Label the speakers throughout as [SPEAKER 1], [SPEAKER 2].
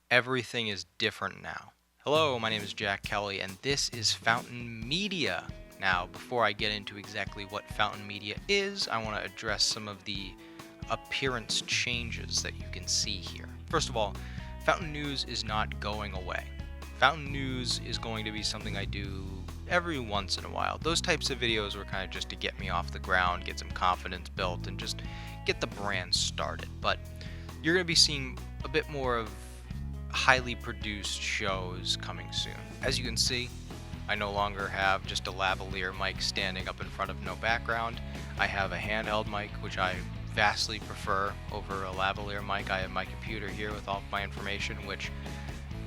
[SPEAKER 1] Everything is different now. Hello, my name is Jack Kelly, and this is Fountain Media. Now, before I get into exactly what Fountain Media is, I want to address some of the appearance changes that you can see here. First of all, Fountain News is not going away. Fountain News is going to be something I do every once in a while. Those types of videos were kind of just to get me off the ground, get some confidence built, and just get the brand started. But you're going to be seeing a bit more of highly produced shows coming soon. As you can see, I no longer have just a lavalier mic standing up in front of no background. I have a handheld mic, which I vastly prefer over a lavalier mic. I have my computer here with all of my information, which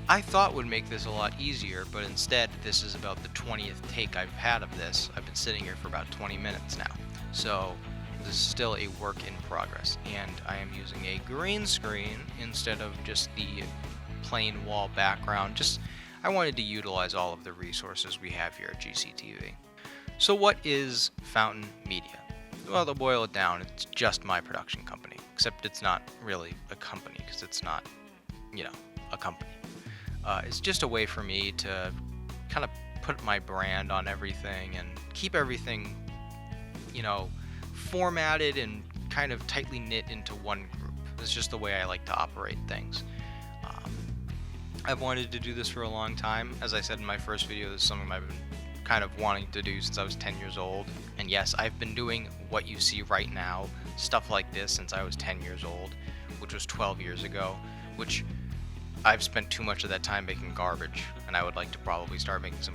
[SPEAKER 1] I thought would make this a lot easier, but instead this is about the 20th take I've had of this. I've been sitting here for about 20 minutes now. So this is still a work in progress, and I am using a green screen instead of just the plain wall background. I wanted to utilize all of the resources we have here at GCTV. So what is Fountain Media? Well, to boil it down, it's just my production company, except it's not really a company because it's not, a company. It's just a way for me to kind of put my brand on everything and keep everything, formatted and kind of tightly knit into one group. It's just the way I like to operate things. I've wanted to do this for a long time. As I said in my first video, this is something I've been kind of wanting to do since I was 10 years old. And yes, I've been doing what you see right now, stuff like this, since I was 10 years old, which was 12 years ago, which I've spent too much of that time making garbage, and I would like to probably start making some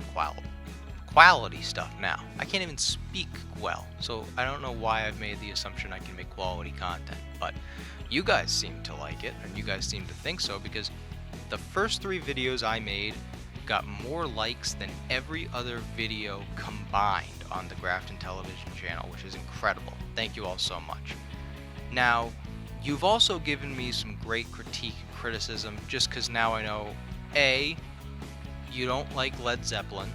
[SPEAKER 1] quality stuff now. I can't even speak well, so I don't know why I've made the assumption I can make quality content, but you guys seem to like it, and you guys seem to think so, because the first 3 videos I made got more likes than every other video combined on the Grafton Television channel, which is incredible. Thank you all so much. Now, you've also given me some great critique and criticism just because now I know A, you don't like Led Zeppelin,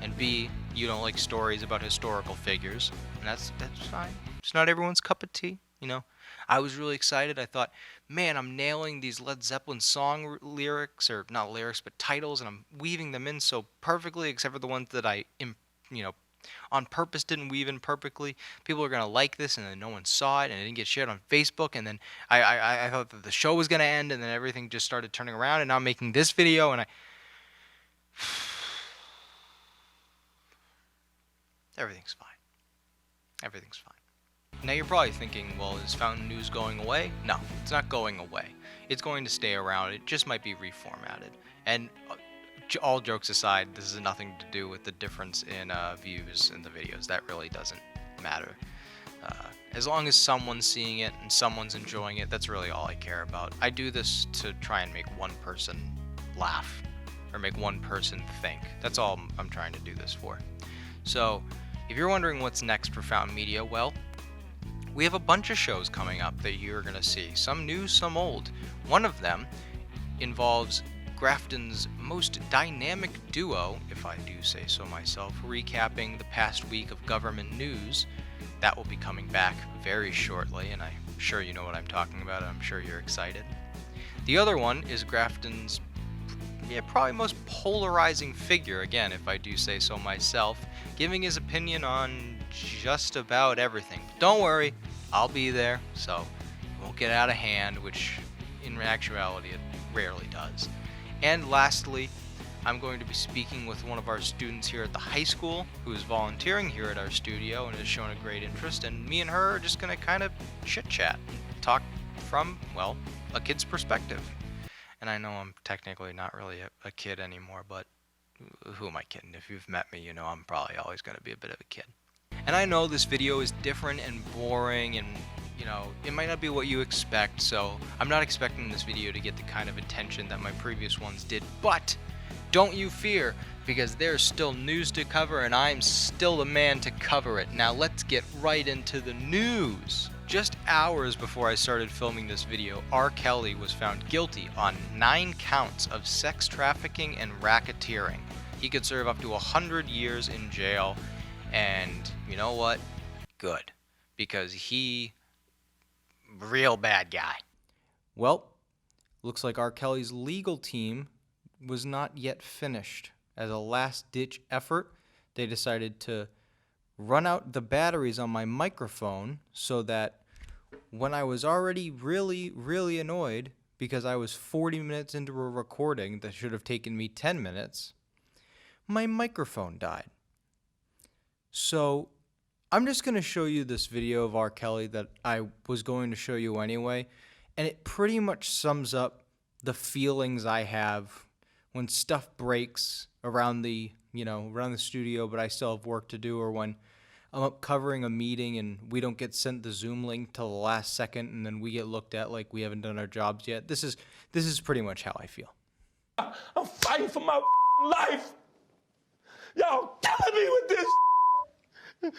[SPEAKER 1] and B, you don't like stories about historical figures, and that's fine. It's not everyone's cup of tea, I was really excited. I thought, man, I'm nailing these Led Zeppelin song lyrics, or not lyrics, but titles, and I'm weaving them in so perfectly, except for the ones that I, on purpose didn't weave in perfectly. People are going to like this, and then no one saw it, and it didn't get shared on Facebook, and then I thought that the show was going to end, and then everything just started turning around, and now I'm making this video, and everything's fine. Everything's fine. Now you're probably thinking, well, is Fountain News going away? No, it's not going away. It's going to stay around. It just might be reformatted. And all jokes aside, this has nothing to do with the difference in views in the videos. That really doesn't matter. As long as someone's seeing it and someone's enjoying it, that's really all I care about. I do this to try and make one person laugh or make one person think. That's all I'm trying to do this for. So if you're wondering what's next for Fountain Media, well, we have a bunch of shows coming up that you're going to see, some new, some old. One of them involves Grafton's most dynamic duo, if I do say so myself, recapping the past week of government news. That will be coming back very shortly, and I'm sure you know what I'm talking about. I'm sure you're excited. The other one is Grafton's probably most polarizing figure, again, if I do say so myself, giving his opinion on just about everything. But don't worry, I'll be there, so it won't get out of hand, which in actuality it rarely does. And lastly, I'm going to be speaking with one of our students here at the high school who is volunteering here at our studio and has shown a great interest, and me and her are just going to kind of chit-chat and talk from, well, a kid's perspective. And I know I'm technically not really a kid anymore, but who am I kidding? If you've met me, you know I'm probably always going to be a bit of a kid. And I know this video is different and boring, and it might not be what you expect, so I'm not expecting this video to get the kind of attention that my previous ones did, but don't you fear, because there's still news to cover, and I'm still the man to cover it. Now let's get right into the news. Just hours before I started filming this video, R. Kelly was found guilty on 9 counts of sex trafficking and racketeering. He could serve up to 100 years in jail, and you know what? Good. Because real bad guy.
[SPEAKER 2] Well,
[SPEAKER 1] looks like R. Kelly's legal team was not yet finished. As a last-ditch effort, they decided to run out the batteries on my microphone so that when I was already really, really annoyed because I was 40 minutes into a recording that should have taken me 10 minutes, my microphone died. So I'm just going to show you this video of R. Kelly that I was going to show you anyway, and it pretty much sums up the feelings I have when stuff breaks around the studio, but I still have work to do, or when I'm up covering a meeting and we don't get sent the Zoom link till the last second, and then we get looked at like we haven't done our jobs yet. This is pretty much how I feel.
[SPEAKER 2] I'm fighting for my life. Y'all killing me with this. I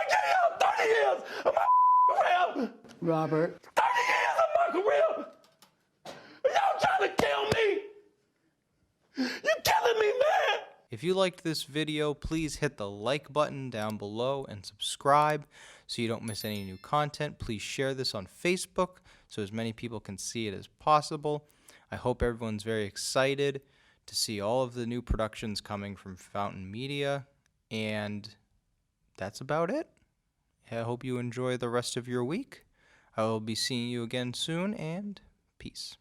[SPEAKER 2] gave y'all 30 years of my career.
[SPEAKER 3] Robert.
[SPEAKER 2] 30 years of my career. Y'all trying to kill me. You killing me, man.
[SPEAKER 1] If you liked this video, please hit the like button down below and subscribe so you don't miss any new content. Please share this on Facebook so as many people can see it as possible. I hope everyone's very excited to see all of the new productions coming from Fountain Media, and that's about it. I hope you enjoy the rest of your week. I will be seeing you again soon, and peace.